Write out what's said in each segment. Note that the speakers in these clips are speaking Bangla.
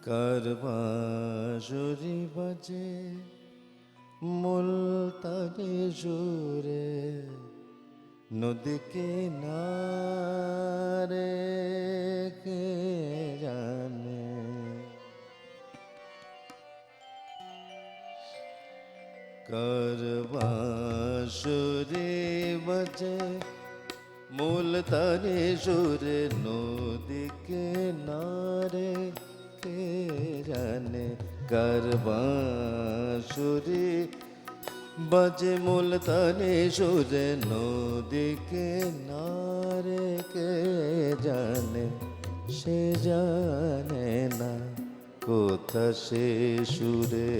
কার বাঁশুরি বাজে মুলতানি সুরে নদী কিনারে কে জানে। কার বাঁশুরি বাজে মুলতানি সুরে নদী কিনারে কে জানে। কার বাঁশুরি বাজে মুলতানি সুরে নদী কিনারে কে জানে। সে জানে না কোথা সে সুরে,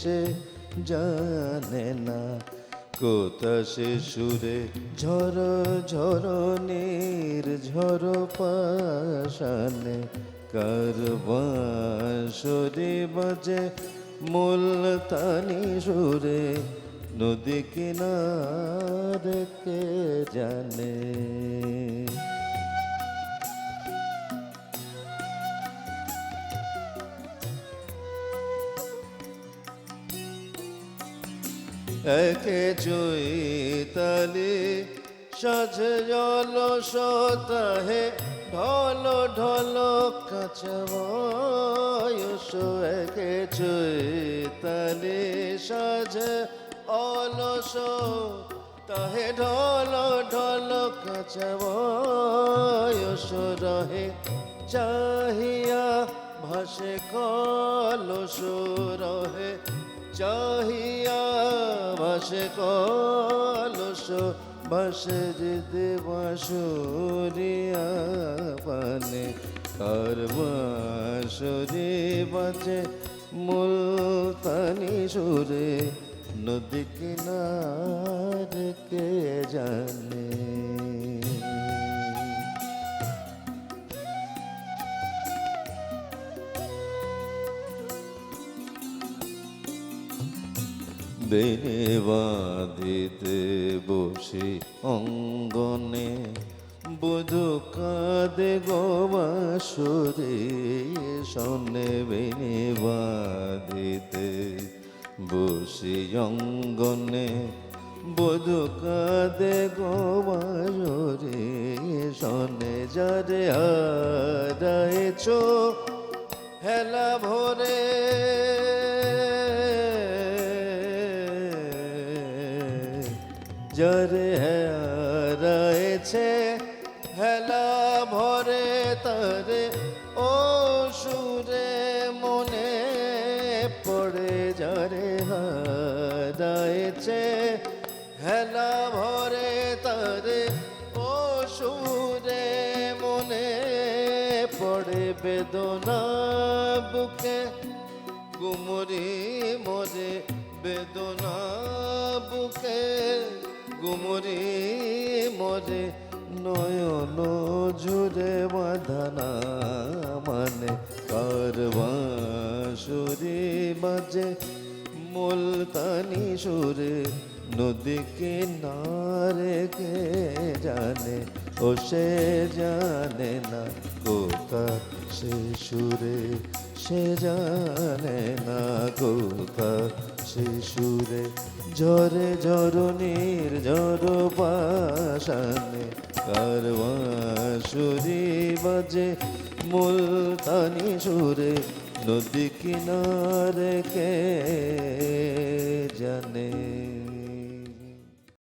সে জানে না কোথা সে সুরে। ঝড়ো ঝড়ো নির্ঝর পাশানে কার বাঁশুরি বাজে মুলতানি সুরে নদী কিনারে কে জানে। একে চৈতালি সাজে জল সতাহে ঢল ঢল কাছে বয়স। একে চৈতালি সাজে অলস তাহে ঢল ঢল কাছে বয়স। রহে চাহিয়া ভাসে কলস, রহে চাহিয়া ভাসে কলস। ভাসে যেতে বাঁশুরিয়া পানে কার বাঁশুরি বাজে মুলতানি সুরে নদী কিনারে কে জানে। বেনে বাঁধিতে বসে অঙ্গনে বুধু কাঁদে গো বাঁশুরি শোনে। বেনে বাঁধিতে বসে অঙ্গনে বুধু কাঁদে গো বাঁশুরি শোনে। যারে হারাইছ হেলা ভরে, যারে হারাইছে হেলা ভরে তারে ও সুরে মনে পড়ে। যারে হারাইছে হেলা ভরে তারে ও সুরে মনে পড়ে। বেদনা বুকে গুমরি মরে, বেদনা বুকে গুমরি মরে। নয়ন ঝুরে বাঁধানা মানে কার বাঁশুরি বাজে মুলতানি সুরে নদী কিনারে কে জানে। ও সে জানে না কোথা সে সুরে, সে জানে না কোথা সে সুরে। ঝরে ঝড়ো নির্ঝর পাশানে কার বাঁশুরি বাজে মুলতানি সুরে নদী কিনারে কে জানে।